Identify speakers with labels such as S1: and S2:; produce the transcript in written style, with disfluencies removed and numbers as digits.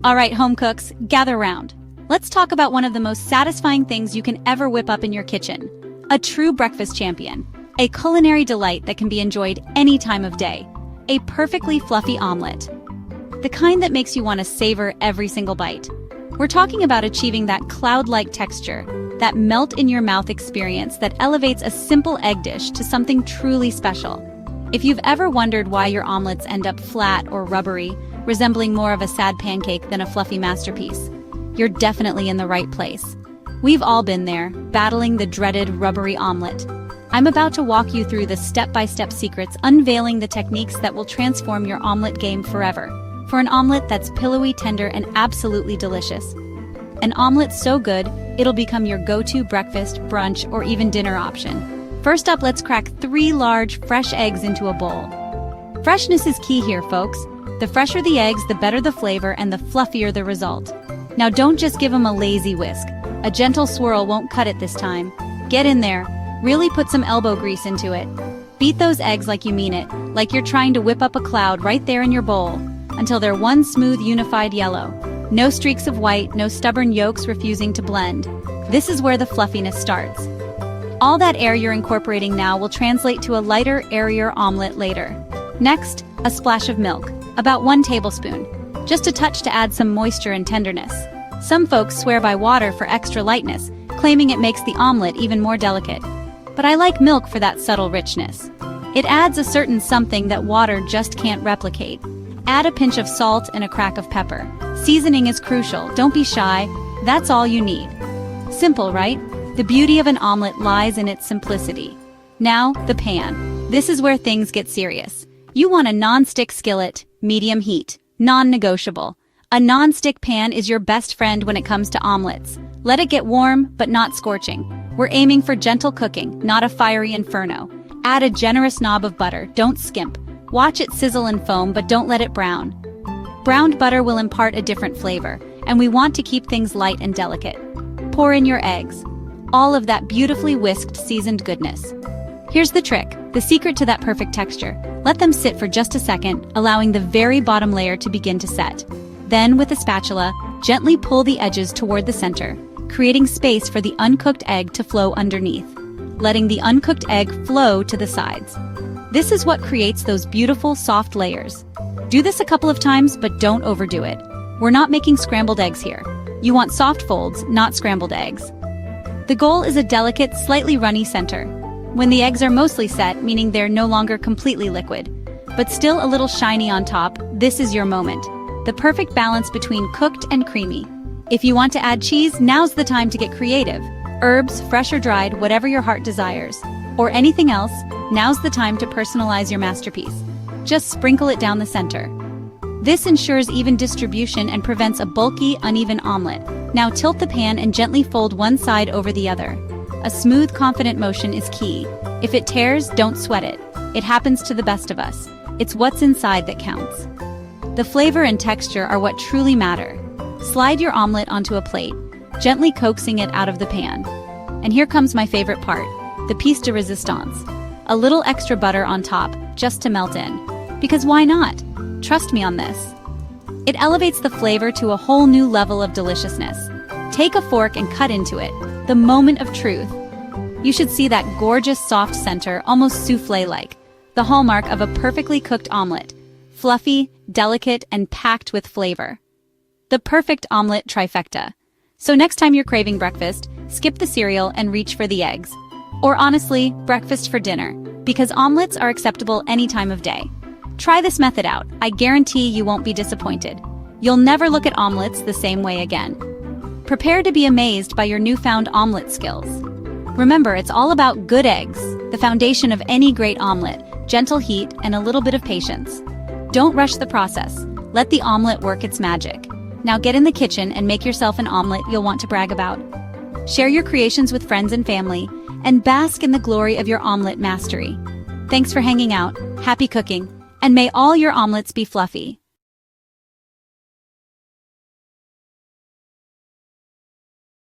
S1: All right, home cooks, gather round. Let's talk about one of the most satisfying things you can ever whip up in your kitchen. A true breakfast champion. A culinary delight that can be enjoyed any time of day. A perfectly fluffy omelette. The kind that makes you want to savor every single bite. We're talking about achieving that cloud-like texture, that melt-in-your-mouth experience that elevates a simple egg dish to something truly special. If you've ever wondered why your omelets end up flat or rubbery, resembling more of a sad pancake than a fluffy masterpiece, you're definitely in the right place. We've all been there, battling the dreaded rubbery omelet. I'm about to walk you through the step-by-step secrets, unveiling the techniques that will transform your omelet game forever. For an omelet that's pillowy, tender, and absolutely delicious. An omelet so good, it'll become your go-to breakfast, brunch, or even dinner option. First up, let's crack 3 large, fresh eggs into a bowl. Freshness is key here, folks. The fresher the eggs, the better the flavor and the fluffier the result. Now don't just give them a lazy whisk. A gentle swirl won't cut it this time. Get in there. Really put some elbow grease into it. Beat those eggs like you mean it, like you're trying to whip up a cloud right there in your bowl, until they're one smooth, unified yellow. No streaks of white, no stubborn yolks refusing to blend. This is where the fluffiness starts. All that air you're incorporating now will translate to a lighter, airier omelet later. Next, a splash of milk, about 1 tablespoon. Just a touch to add some moisture and tenderness. Some folks swear by water for extra lightness, claiming it makes the omelet even more delicate. But I like milk for that subtle richness. It adds a certain something that water just can't replicate. Add a pinch of salt and a crack of pepper. Seasoning is crucial, don't be shy. That's all you need. Simple, right? The beauty of an omelet lies in its simplicity. Now, the pan. This is where things get serious. You want a non-stick skillet, medium heat, non-negotiable. A non-stick pan is your best friend when it comes to omelets. Let it get warm, but not scorching. We're aiming for gentle cooking, not a fiery inferno. Add a generous knob of butter, don't skimp. Watch it sizzle and foam, but don't let it brown. Browned butter will impart a different flavor, and we want to keep things light and delicate. Pour in your eggs. All of that beautifully whisked, seasoned goodness. Here's the trick, the secret to that perfect texture. Let them sit for just a second, allowing the very bottom layer to begin to set. Then, with a spatula, gently pull the edges toward the center, creating space for the uncooked egg to flow underneath, letting the uncooked egg flow to the sides. This is what creates those beautiful, soft layers. Do this a couple of times, but don't overdo it. We're not making scrambled eggs here. You want soft folds, not scrambled eggs. The goal is a delicate, slightly runny center. When the eggs are mostly set, meaning they're no longer completely liquid, but still a little shiny on top, this is your moment. The perfect balance between cooked and creamy. If you want to add cheese, now's the time to get creative. Herbs, fresh or dried, whatever your heart desires. Or anything else, now's the time to personalize your masterpiece. Just sprinkle it down the center. This ensures even distribution and prevents a bulky, uneven omelet. Now tilt the pan and gently fold one side over the other. A smooth, confident motion is key. If it tears, don't sweat it. It happens to the best of us. It's what's inside that counts. The flavor and texture are what truly matter. Slide your omelet onto a plate, gently coaxing it out of the pan. And here comes my favorite part, the piece de resistance. A little extra butter on top, just to melt in. Because why not? Trust me on this. It elevates the flavor to a whole new level of deliciousness. Take a fork and cut into it, the moment of truth. You should see that gorgeous soft center, almost souffle-like, the hallmark of a perfectly cooked omelet. Fluffy, delicate, and packed with flavor. The perfect omelet trifecta. So next time you're craving breakfast, skip the cereal and reach for the eggs. Or honestly, breakfast for dinner, because omelets are acceptable any time of day. Try this method out. I guarantee you won't be disappointed. You'll never look at omelets the same way again. Prepare to be amazed by your newfound omelet skills. Remember, it's all about good eggs, the foundation of any great omelet, gentle heat, and a little bit of patience. Don't rush the process. Let the omelet work its magic. Now get in the kitchen and make yourself an omelet you'll want to brag about. Share your creations with friends and family, and bask in the glory of your omelet mastery. Thanks for hanging out, happy cooking, and may all your omelets be fluffy.